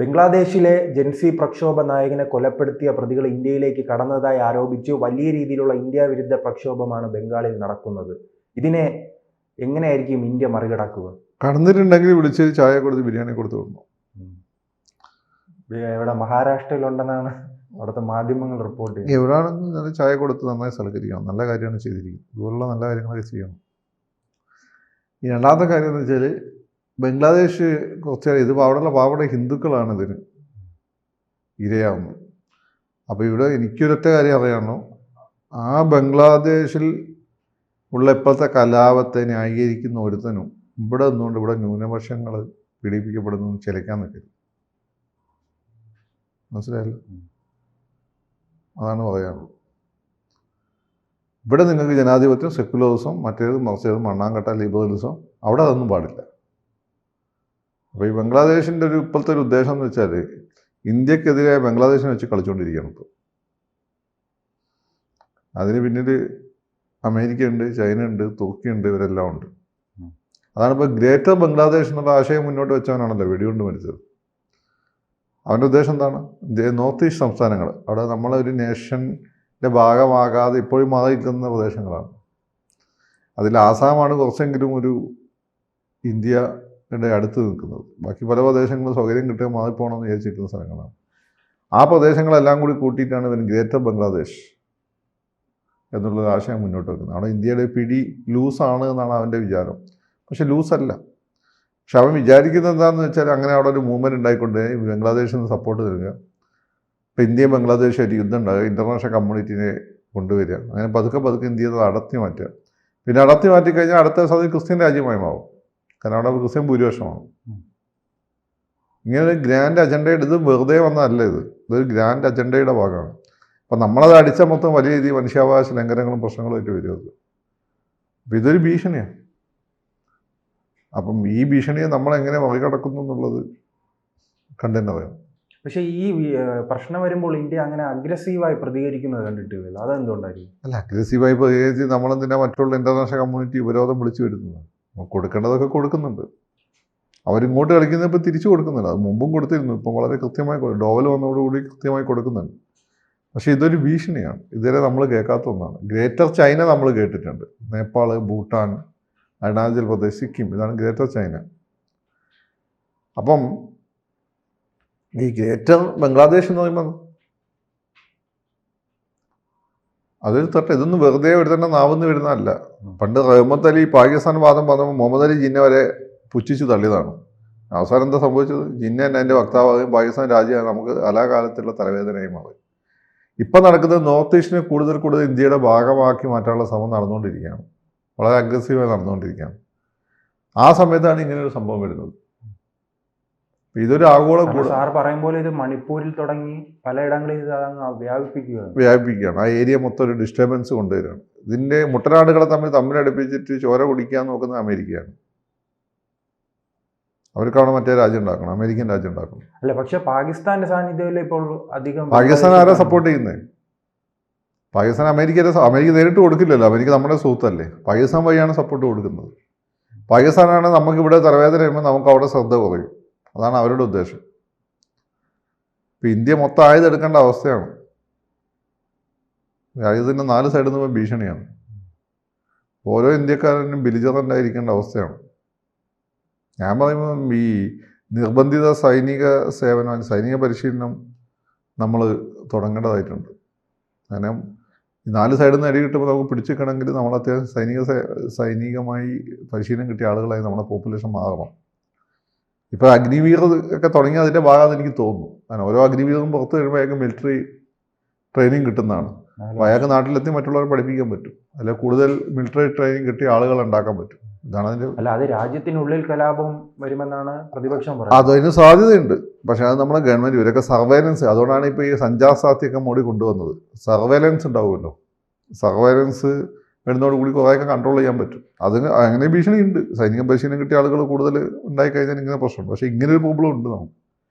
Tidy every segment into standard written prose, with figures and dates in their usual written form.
ബംഗ്ലാദേശിലെ ജൻസി പ്രക്ഷോഭ നായകനെ കൊലപ്പെടുത്തിയ പ്രതികൾ ഇന്ത്യയിലേക്ക് കടന്നതായി ആരോപിച്ച് വലിയ രീതിയിലുള്ള ഇന്ത്യ വിരുദ്ധ പ്രക്ഷോഭമാണ് ബംഗാളിൽ നടക്കുന്നത്. ഇതിനെ എങ്ങനെയായിരിക്കും ഇന്ത്യ മറികടക്കുക? കടന്നിട്ടുണ്ടെങ്കിൽ വിളിച്ച് ചായ കൊടുത്ത് ബിരിയാണി കൊടുത്ത് വിടണം. ഇവിടെ മഹാരാഷ്ട്രയിലുണ്ടെന്നാണ് അവിടുത്തെ മാധ്യമങ്ങൾ റിപ്പോർട്ട് ചെയ്യുന്നത്. എവിടെയാണെന്ന് നല്ല ചായ കൊടുത്ത് നന്നായി സൽക്കരിക്കണം. നല്ല കാര്യമാണ് ചെയ്തിരിക്കുന്നത്. ഇതുപോലുള്ള നല്ല കാര്യങ്ങളൊക്കെ ചെയ്യണം. ഈ രണ്ടാമത്തെ കാര്യം എന്ന് വെച്ചാൽ ബംഗ്ലാദേശ് കുറച്ച് ഇത് അവിടെയുള്ള പാവപ്പെട്ട ഹിന്ദുക്കളാണ് ഇതിന് ഇരയാവുന്നത്. അപ്പോൾ ഇവിടെ എനിക്കൊരൊറ്റ കാര്യം അറിയാമോ, ആ ബംഗ്ലാദേശിൽ ഉള്ള ഇപ്പോഴത്തെ കലാപത്തെ ന്യായീകരിക്കുന്ന ഒരുത്തനും ഇവിടെ നിന്നുകൊണ്ട് ഇവിടെ ന്യൂനപക്ഷങ്ങൾ പീഡിപ്പിക്കപ്പെടുന്നു ചിലക്കാൻ നിൽക്കരുത്. മനസ്സിലായല്ലോ? അതാണ് പറയാനുള്ളത്. ഇവിടെ നിങ്ങൾക്ക് ജനാധിപത്യം, സെക്യുലറിസം, മറ്റേത് മറിച്ചത് മണ്ണാങ്കട്ട ലിബറലിസം, അവിടെ അതൊന്നും പാടില്ല. അപ്പോൾ ഈ ബംഗ്ലാദേശിൻ്റെ ഒരു ഇപ്പോഴത്തെ ഒരു ഉദ്ദേശം എന്ന് വെച്ചാൽ ഇന്ത്യക്കെതിരെ ബംഗ്ലാദേശിനെ വെച്ച് കളിച്ചുകൊണ്ടിരിക്കുകയാണ് ഇപ്പോൾ. അതിന് പിന്നിൽ അമേരിക്ക ഉണ്ട്, ചൈന ഉണ്ട്, തുർക്കി ഉണ്ട്, ഇവരെല്ലാം ഉണ്ട്. അതാണിപ്പോൾ ഗ്രേറ്റർ ബംഗ്ലാദേശ് എന്നുള്ള ആശയം മുന്നോട്ട് വെച്ചവനാണല്ലോ വെടികൊണ്ട് മരിച്ചത്. അവൻ്റെ ഉദ്ദേശം എന്താണ്? നോർത്ത് ഈസ്റ്റ് സംസ്ഥാനങ്ങൾ, അവിടെ നമ്മളൊരു നേഷൻ്റെ ഭാഗമാകാതെ ഇപ്പോഴും മാറി നിൽക്കുന്ന പ്രദേശങ്ങളാണ്. അതിൽ ആസാമാണ് കുറച്ചെങ്കിലും ഒരു ഇന്ത്യയുടെ അടുത്ത് നിൽക്കുന്നത്. ബാക്കി പല പ്രദേശങ്ങളും സൗകര്യം കിട്ടുക മാറിപ്പോകണമെന്ന് വിചാരിച്ചിരിക്കുന്ന സ്ഥലങ്ങളാണ്. ആ പ്രദേശങ്ങളെല്ലാം കൂടി കൂട്ടിയിട്ടാണ് ഇവൻ ഗ്രേറ്റർ ബംഗ്ലാദേശ് എന്നുള്ളൊരു ആശയം മുന്നോട്ട് വെക്കുന്നത്. അവിടെ ഇന്ത്യയുടെ പിടി ലൂസാണ് എന്നാണ് അവൻ്റെ വിചാരം. പക്ഷെ ലൂസല്ല. പക്ഷെ അവൻ വിചാരിക്കുന്നത് എന്താണെന്ന് വെച്ചാൽ അങ്ങനെ അവിടെ ഒരു മൂവ്മെൻറ്റ് ഉണ്ടായിക്കൊണ്ട് ബംഗ്ലാദേശിൽ നിന്ന് സപ്പോർട്ട് തരിക, ഇപ്പോൾ ഇന്ത്യയും ബംഗ്ലാദേശുമായിട്ട് യുദ്ധം ഉണ്ടാകുക, ഇൻ്റർനാഷണൽ കമ്മ്യൂണിറ്റിനെ കൊണ്ടുവരിക, അങ്ങനെ പതുക്കെ പതുക്കെ ഇന്ത്യയെ അടർത്തി മാറ്റുക. പിന്നെ അടർത്തി മാറ്റിക്കഴിഞ്ഞാൽ അടുത്ത സമയം ക്രിസ്ത്യൻ രാജ്യമായി മാറും. കാരണം അവിടെ ക്രിസ്ത്യൻ ഭൂരിപക്ഷമാണ്. ഇങ്ങനെ ഒരു ഗ്രാൻഡ് അജണ്ടയുടെ ഇത് വെറുതെ വന്നതല്ല, ഇതൊരു ഗ്രാൻഡ് അജണ്ടയുടെ ഭാഗമാണ്. അപ്പം നമ്മളത് അടിച്ച മൊത്തം വലിയ രീതിയിൽ മനുഷ്യാവകാശ ലംഘനങ്ങളും പ്രശ്നങ്ങളുമായിട്ട് വരുന്നത്. അപ്പം ഇതൊരു ഭീഷണിയാണ്. അപ്പം ഈ ഭീഷണിയെ നമ്മളെങ്ങനെ മറികടക്കുന്നു എന്നുള്ളത് കണ്ടെന്നെ വേണം. പക്ഷേ ഈ പ്രശ്നം വരുമ്പോൾ ഇന്ത്യ അങ്ങനെ അഗ്രസീവായി പ്രതികരിക്കുന്നത് കണ്ടിട്ടില്ല. അതെന്തുകൊണ്ടായിരിക്കും? അല്ല, അഗ്രസീവായി പ്രതികരിച്ച് നമ്മളെന്തിനാ മറ്റുള്ള ഇൻ്റർനാഷണൽ കമ്മ്യൂണിറ്റി ഉപരോധം വിളിച്ചു വരുന്നത്? കൊടുക്കേണ്ടതൊക്കെ കൊടുക്കുന്നുണ്ട്. അവരിങ്ങോട്ട് കളിക്കുന്നത് ഇപ്പോൾ തിരിച്ചു കൊടുക്കുന്നുണ്ട്. അത് മുമ്പും കൊടുത്തിരുന്നു, ഇപ്പം വളരെ കൃത്യമായി ഡോവൽ വന്നതോടുകൂടി കൃത്യമായി കൊടുക്കുന്നുണ്ട്. പക്ഷേ ഇതൊരു ഭീഷണിയാണ്, ഇതുവരെ നമ്മൾ കേൾക്കാത്ത ഒന്നാണ്. ഗ്രേറ്റർ ചൈന നമ്മൾ കേട്ടിട്ടുണ്ട്. നേപ്പാൾ, ഭൂട്ടാൻ, അരുണാചൽ പ്രദേശ്, സിക്കിം, ഇതാണ് ഗ്രേറ്റർ ചൈന. അപ്പം ഈ ഗ്രേറ്റർ ബംഗ്ലാദേശ് എന്ന് പറയുമ്പോൾ അതൊരു തട്ട, ഇതൊന്നും വെറുതെ ഒരു തന്നെ നാവെന്ന് വരുന്നതല്ല. പണ്ട് റഹ്മത്ത് അലി പാകിസ്ഥാൻ വാദം പറഞ്ഞപ്പോൾ മുഹമ്മദ് അലി ജിന്ന വരെ പുച്ഛിച്ച് തള്ളിയതാണ്. അവസാനം എന്താ സംഭവിച്ചത്? ജിന്ന തന്നെ അതിൻ്റെ വക്താവാകുകയും പാകിസ്ഥാൻ രാജ്യം നമുക്ക് കലാകാലത്തുള്ള തലവേദനയായി മാറി. ഇപ്പം നടക്കുന്നത് നോർത്ത് ഈസ്റ്റിനെ കൂടുതൽ ഇന്ത്യയുടെ ഭാഗമാക്കി മാറ്റാനുള്ള ശ്രമം നടന്നുകൊണ്ടിരിക്കുകയാണ്. വളരെ അഗ്രസീവായി നടന്നുകൊണ്ടിരിക്കുകയാണ്. ആ സമയത്താണ് ഇങ്ങനെയൊരു സംഭവം വരുന്നത്. ഇതൊരു ആഗോള സാർ പറയും പോലെ ഇത് മണിപ്പൂരിൽ തുടങ്ങി പലയിടങ്ങളിൽ ഇത് വ്യാപിപ്പിക്കുകയാണ്. ആ ഏരിയ മൊത്തം ഒരു ഡിസ്റ്റർബൻസ് കൊണ്ടുവരികയാണ്. ഇതിൻ്റെ മുട്ടനാടുകളെ തമ്മിലടുപ്പിച്ചിട്ട് ചോര കുടിക്കാൻ നോക്കുന്നത് അമേരിക്കയാണ്. അവർക്കാണ് മറ്റേ രാജ്യം ഉണ്ടാക്കണം, അമേരിക്കൻ രാജ്യം ഉണ്ടാക്കണം. അല്ല, പക്ഷെ പാകിസ്ഥാന്റെ സാന്നിധ്യം ഇപ്പോൾ അധികം. പാകിസ്ഥാൻ ആരാ സപ്പോർട്ട് ചെയ്യുന്നത്? പാകിസ്ഥാൻ അമേരിക്ക നേരിട്ട് കൊടുക്കില്ലല്ലോ. അമേരിക്ക നമ്മുടെ സുഹൃത്തല്ലേ. പാകിസ്ഥാൻ വഴിയാണ് സപ്പോർട്ട് കൊടുക്കുന്നത്. പാകിസ്ഥാനാണ് നമുക്കിവിടെ തലവേദന വരുമ്പോൾ നമുക്ക് അവിടെ ശ്രദ്ധ കുറയും. അതാണ് അവരുടെ ഉദ്ദേശം. ഇപ്പം ഇന്ത്യ മൊത്തം ആയുധെടുക്കേണ്ട അവസ്ഥയാണ്. ആയുധത്തിൻ്റെ 4 സൈഡിൽ നിന്ന് ഭീഷണിയാണ്. ഓരോ ഇന്ത്യക്കാരനും ബലിജറൻ്റായിരിക്കേണ്ട അവസ്ഥയാണ്. ഞാൻ പറയുമ്പോൾ ഈ നിർബന്ധിത സൈനിക സേവനം, സൈനിക പരിശീലനം നമ്മൾ തുടങ്ങേണ്ടതായിട്ടുണ്ട്. കാരണം ഈ 4 സൈഡിൽ നിന്ന് അടി കിട്ടുമ്പോൾ നമുക്ക് പിടിച്ചിരിക്കണമെങ്കിൽ നമ്മൾ അത്യാവശ്യം സൈനികമായി പരിശീലനം കിട്ടിയ ആളുകളായി നമ്മുടെ പോപ്പുലേഷൻ മാറണം. ഇപ്പോൾ അഗ്നിവീർ ഒക്കെ തുടങ്ങി അതിൻ്റെ ഭാഗമാണെന്ന് എനിക്ക് തോന്നുന്നു. കാരണം ഓരോ അഗ്നിവീറും പുറത്ത് കഴിയുമ്പോൾ അയാൾക്ക് മിലിറ്ററി ട്രെയിനിങ് കിട്ടുന്നതാണ്. അപ്പോൾ അയാൾക്ക് നാട്ടിലെത്തി മറ്റുള്ളവരെ പഠിപ്പിക്കാൻ പറ്റും. അല്ലെ കൂടുതൽ മിലിറ്ററി ട്രെയിനിങ് കിട്ടിയ ആളുകൾ ഉണ്ടാക്കാൻ പറ്റും. ഇതാണ് അതിൻ്റെ. അല്ല, അത് രാജ്യത്തിനുള്ളിൽ കലാപം വരുമെന്നാണ് പ്രതിപക്ഷം പറയുന്നത്. അതിന് സാധ്യതയുണ്ട്. പക്ഷേ അത് നമ്മുടെ ഗവൺമെൻറ് ഇവരൊക്കെ സർവൈലൻസ്, അതുകൊണ്ടാണ് ഇപ്പോൾ ഈ സഞ്ചാർ സാധ്യതയൊക്കെ മോഡി കൊണ്ടുവന്നത്. സർവൈലൻസ് ഉണ്ടാവുമല്ലോ. സർവൈലൻസ് വരുന്നതോടുകൂടി കുറേയൊക്കെ കൺട്രോൾ ചെയ്യാൻ പറ്റും. അതിന് അങ്ങനെ ഭീഷണിയുണ്ട്. സൈനിക പരിശീലനം കിട്ടിയ ആളുകൾ കൂടുതൽ ഉണ്ടായിക്കഴിഞ്ഞാൽ ഇങ്ങനെ പ്രശ്നമുണ്ട്. പക്ഷേ ഇങ്ങനൊരു പ്രോബ്ലം ഉണ്ട്.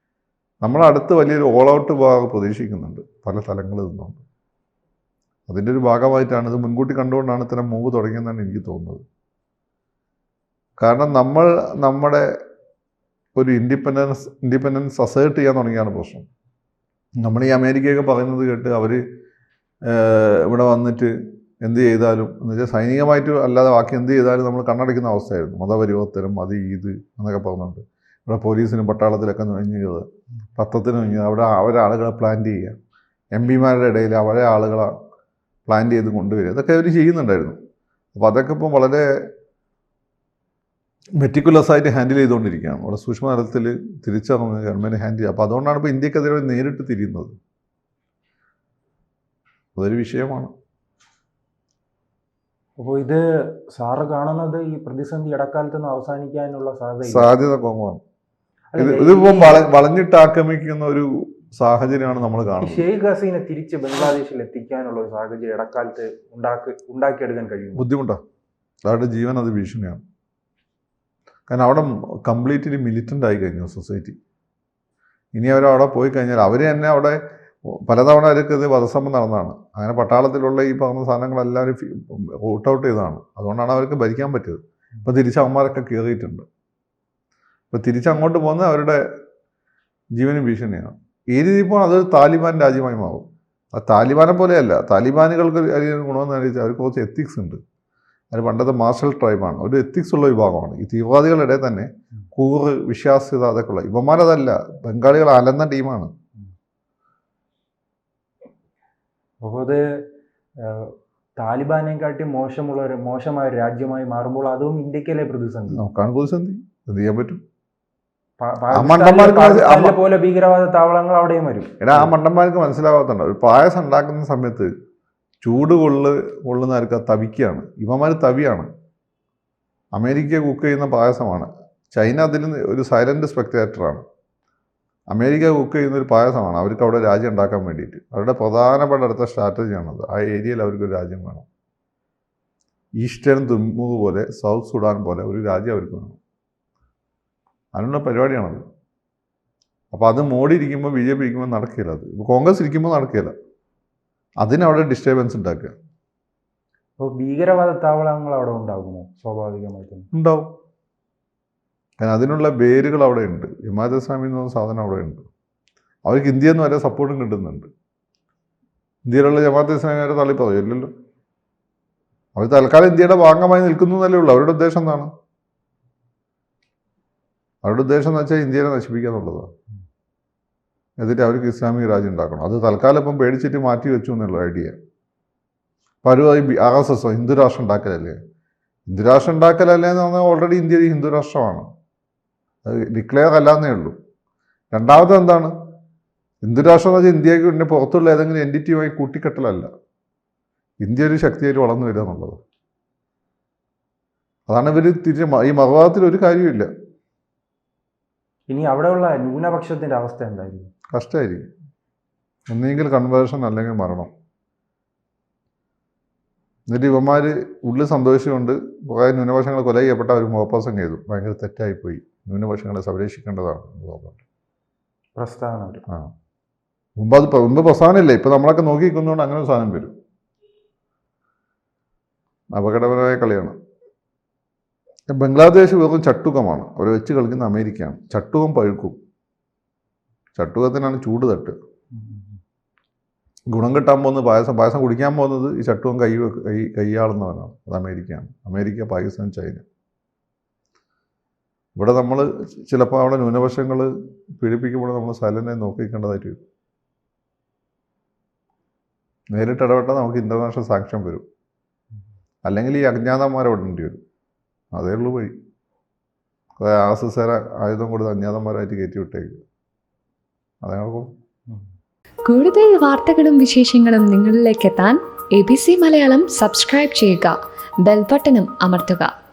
നമ്മളടുത്ത് വലിയൊരു ഓൾ ഔട്ട് ഭാഗം പ്രതീക്ഷിക്കുന്നുണ്ട് പല തലങ്ങളിൽ നിന്നുകൊണ്ട്. അതിൻ്റെ ഒരു ഭാഗമായിട്ടാണ് ഇത് മുൻകൂട്ടി കണ്ടുകൊണ്ടാണ് ഇത്തരം മൂവ് തുടങ്ങിയെന്നാണ് എനിക്ക് തോന്നുന്നത്. കാരണം നമ്മൾ നമ്മുടെ ഒരു ഇൻഡിപെൻഡൻസ് അസേർട്ട് ചെയ്യാൻ തുടങ്ങിയാണ് പ്രശ്നം. നമ്മൾ ഈ അമേരിക്കയൊക്കെ പറയുന്നത് കേട്ട് അവർ ഇവിടെ വന്നിട്ട് എന്ത് ചെയ്താലും എന്ന് വെച്ചാൽ സൈനികമായിട്ട് അല്ലാതെ ബാക്കി എന്ത് ചെയ്താലും നമ്മൾ കണ്ണടയ്ക്കുന്ന അവസ്ഥയായിരുന്നു. മതപരിവർത്തനം അത് ഇത് എന്നൊക്കെ പറഞ്ഞുകൊണ്ട് ഇവിടെ പോലീസിനും പട്ടാളത്തിലൊക്കെ നുഴഞ്ഞത്, പത്രത്തിന് നുഴഞ്ഞത്, അവിടെ അവരാളുകളെ പ്ലാൻ ചെയ്യുക, MP-മാരുടെ ഇടയിൽ അവരെ ആളുകളെ പ്ലാൻ ചെയ്ത് കൊണ്ടുവരിക, ഇതൊക്കെ അവർ ചെയ്യുന്നുണ്ടായിരുന്നു. അപ്പോൾ അതൊക്കെ ഇപ്പം വളരെ മെറ്റിക്കുലസ് ആയിട്ട് ഹാൻഡിൽ ചെയ്തുകൊണ്ടിരിക്കുകയാണ്. വളരെ സൂക്ഷ്മതലത്തിൽ തിരിച്ചറിഞ്ഞ് ഗവൺമെൻറ് ഹാൻഡിൽ ചെയ്യുക. അപ്പോൾ അതുകൊണ്ടാണ് ഇപ്പോൾ ഇന്ത്യക്കെതിരെ നേരിട്ട് തിരിയുന്നത്. അതൊരു വിഷയമാണ്. അപ്പോൾ ഇത് സാറ് കാണുന്നത് ഈ പ്രതിസന്ധി ഇടക്കാലത്തൊന്നും അവസാനിക്കാനുള്ള സാധ്യത കുറവാണ്. ഇതിപ്പം വളഞ്ഞിട്ട് ആക്രമിക്കുന്ന ഒരു സാഹചര്യമാണ് നമ്മൾ കാണുന്നത്. ഷെയ്ഖ് ഹസീനെ തിരിച്ച് ബംഗ്ലാദേശിൽ എത്തിക്കാനുള്ള ഒരു സാഹചര്യം ഇടക്കാലത്ത് ഉണ്ടാക്കിയെടുക്കാൻ കഴിയും. ബുദ്ധിമുട്ടാണ്. അവരുടെ ജീവൻ അത് ഭീഷണിയാണ്. കാരണം അവിടെ കംപ്ലീറ്റ്ലി മിലിറ്റൻ്റ് ആയി കഴിഞ്ഞു സൊസൈറ്റി. ഇനി അവരവിടെ പോയി കഴിഞ്ഞാൽ അവർ തന്നെ അവിടെ പലതവണ അവർക്ക് ഇത് വധശ്രമം നടന്നതാണ്. അങ്ങനെ പട്ടാളത്തിലുള്ള ഈ പറഞ്ഞ സാധനങ്ങളെല്ലാവരും റൂട്ട് ഔട്ട് ചെയ്തതാണ്. അതുകൊണ്ടാണ് അവർക്ക് ഭരിക്കാൻ പറ്റിയത്. ഇപ്പോൾ തിരിച്ച് അവന്മാരൊക്കെ കയറിയിട്ടുണ്ട്. ഇപ്പോൾ തിരിച്ചങ്ങോട്ട് പോകുന്നത് അവരുടെ ജീവന് ഭീഷണിയാണ്. ഈ രീതി ഇപ്പോൾ അതൊരു താലിബാൻ രാജ്യമായി മാറും. അത് താലിബാനെ പോലെയല്ല. താലിബാനുകൾക്ക് അതിന് ഗുണമെന്ന് അറിയിച്ചാൽ അവർക്ക് കുറച്ച് എത്തിക്സ് ഉണ്ട്. അത് പണ്ടത്തെ മാർഷൽ ട്രൈബാണ്. ഒരു എത്തിക്സ് ഉള്ള വിഭാഗമാണ്. ഈ തീവ്രവാദികളുടെ തന്നെ കൂറ്, വിശ്വാസ്യത അതൊക്കെ ഉള്ള. ഇവന്മാരതല്ല. ബംഗാളികൾ അലന്ന ടീമാണ്. അപ്പോൾ അത് താലിബാനെക്കാട്ടി മോശമായ ഒരു രാജ്യമായി മാറുമ്പോൾ അതും ഇന്ത്യക്കല്ലേ പ്രതിസന്ധി? നോക്കാണ് പ്രതിസന്ധി. എന്ത് ചെയ്യാൻ പറ്റും? പോലെ ഭീകരവാദ താവളങ്ങൾ അവിടെയും വരും. ആ മണ്ടന്മാർക്ക് മനസ്സിലാവാത്തുണ്ട്. ഒരു പായസം ഉണ്ടാക്കുന്ന സമയത്ത് ചൂട് കൊള്ളുന്നവർക്ക് തവിക്കുകയാണ്. ഇവന്മാർ തവിയാണ്. അമേരിക്ക കുക്ക് ചെയ്യുന്ന പായസമാണ്. ചൈന അതിൽ ഒരു സൈലന്റ് സ്പെക്ടേറ്ററാണ്. അമേരിക്ക കുക്ക് ചെയ്യുന്ന ഒരു പായസമാണ്. അവർക്ക് അവിടെ രാജ്യം ഉണ്ടാക്കാൻ വേണ്ടിയിട്ട് അവരുടെ പ്രധാനപ്പെട്ട അടുത്ത സ്ട്രാറ്റജിയാണത്. ആ ഏരിയയിൽ അവർക്കൊരു രാജ്യം വേണം. ഈസ്റ്റേൺ തിമൂർ പോലെ, സൗത്ത് സുഡാൻ പോലെ ഒരു രാജ്യം അവർക്ക് വേണം. അതിനുള്ള പരിപാടിയാണത്. അപ്പോൾ അത് മോഡി ഇരിക്കുമ്പോൾ BJP ഇരിക്കുമ്പോൾ നടക്കില്ല. അത് ഇപ്പോൾ കോൺഗ്രസ് ഇരിക്കുമ്പോൾ നടക്കില്ല. അതിനവിടെ ഡിസ്റ്റർബൻസ് ഉണ്ടാക്കുക. അപ്പോൾ ഭീകരവാദ താവളങ്ങൾ അവിടെ ഉണ്ടാകുമോ? സ്വാഭാവികമായിട്ടും ഉണ്ടാവും. കാരണം അതിനുള്ള വേരുകൾ അവിടെ ഉണ്ട്. ജമാഅത്തെ ഇസ്ലാമി എന്ന് പറഞ്ഞ സാധനം അവിടെ ഉണ്ട്. അവർക്ക് ഇന്ത്യയിൽ നിന്ന് വരെ സപ്പോർട്ടും കിട്ടുന്നുണ്ട്. ഇന്ത്യയിലുള്ള ജമാഅത്തെ ഇസ്ലാമിക്കാരെ തള്ളിപ്പറയില്ലല്ലോ. അവർ തൽക്കാലം ഇന്ത്യയുടെ ഭാഗമായി നിൽക്കുന്നു എന്നല്ലേ ഉള്ളൂ. അവരുടെ ഉദ്ദേശം എന്താണ്? അവരുടെ ഉദ്ദേശം എന്ന് വെച്ചാൽ ഇന്ത്യയെ നശിപ്പിക്കുക എന്നുള്ളതാണ്. എന്നിട്ട് അവർക്ക് ഇസ്ലാമിക രാജ്യം ഉണ്ടാക്കണം. അത് തൽക്കാലം ഇപ്പം പേടിച്ചിട്ട് മാറ്റി വെച്ചു എന്നുള്ള ഐഡിയ. അപ്പോൾ അവർ RSS ഹിന്ദു രാഷ്ട്രം ഉണ്ടാക്കലല്ലേ? ഹിന്ദു രാഷ്ട്രം ഉണ്ടാക്കലല്ലേ എന്ന് പറഞ്ഞാൽ ഓൾറെഡി ഇന്ത്യ ഒരു ഹിന്ദു രാഷ്ട്രമാണ്. അത് ഡിക്ലെയർ അല്ലാന്നേ ഉള്ളൂ. രണ്ടാമത് എന്താണ്? ഹിന്ദു രാഷ്ട്രം എന്ന് വെച്ചാൽ ഇന്ത്യക്ക് പിന്നെ പുറത്തുള്ള ഏതെങ്കിലും എൻറ്റിറ്റിയുമായി കൂട്ടിക്കെട്ടലല്ല. ഇന്ത്യ ഒരു ശക്തിയായിട്ട് വളർന്നു വരിക എന്നുള്ളത്. അതാണ് ഇവർ ഈ മതവാദത്തിൽ ഒരു കാര്യമില്ല. ഇനി അവിടെയുള്ള ന്യൂനപക്ഷത്തിൻ്റെ അവസ്ഥ എന്തായിരിക്കും? കഷ്ടമായിരിക്കും. ഒന്നെങ്കിൽ കൺവേർഷൻ അല്ലെങ്കിൽ മരണം. എന്നിട്ട് ഇവന്മാർ ഉള്ളിൽ സന്തോഷിച്ചുകൊണ്ട് കുറേ ന്യൂനപക്ഷങ്ങൾ കൊല ചെയ്യപ്പെട്ട അവർ മുഖപ്രസംഗം ചെയ്തു. ഭയങ്കര തെറ്റായിപ്പോയി, ന്യൂനപക്ഷങ്ങളെ സംരക്ഷിക്കേണ്ടതാണ് പ്രസ്താവന. ആ മുമ്പ് പ്രസ്ഥാനമില്ല. ഇപ്പം നമ്മളൊക്കെ നോക്കിയിരിക്കുന്നതുകൊണ്ട് അങ്ങനെ ഒരു സാധനം വരും. അപകടപരമായ കളിയാണ്. ബംഗ്ലാദേശ് വെറും ചട്ടുകമാണ്. അവർ വെച്ച് കളിക്കുന്ന അമേരിക്കയാണ്. ചട്ടുകം പഴുക്കും. ചട്ടുകത്തിനാണ് ചൂട് തട്ട്. ഗുണം കിട്ടാൻ പോകുന്നത് പായസം കുടിക്കാൻ പോകുന്നത് ഈ ചട്ടുകം കൈയാളുന്നവനാണ്. അത് അമേരിക്കയാണ്. America, Pakistan, China. ഇവിടെ നമ്മൾ ചിലപ്പോൾ അവിടെ ന്യൂനപക്ഷങ്ങൾ പീഡിപ്പിക്കുമ്പോൾ നമ്മൾ സൈലൻ്റായി നോക്കിക്കേണ്ടതായിട്ട് വരും. നേരിട്ട് ഇടപെട്ടാൽ നമുക്ക് ഇൻ്റർനാഷണൽ സാങ്ഷൻ വരും. അല്ലെങ്കിൽ ഈ അജ്ഞാതന്മാരെ വിടേണ്ടി വരും. അതേ ഉള്ളൂ വഴി. RSS ആയുധം കൊടുത്ത് അജ്ഞാതന്മാരായിട്ട് കയറ്റി വിട്ടേക്കുക. അതേ കൂടുതൽ വാർത്തകളും വിശേഷങ്ങളും നിങ്ങളിലേക്ക് എത്താൻ ABC മലയാളം സബ്സ്ക്രൈബ് ചെയ്യുക, ബെൽ ബട്ടണും അമർത്തുക.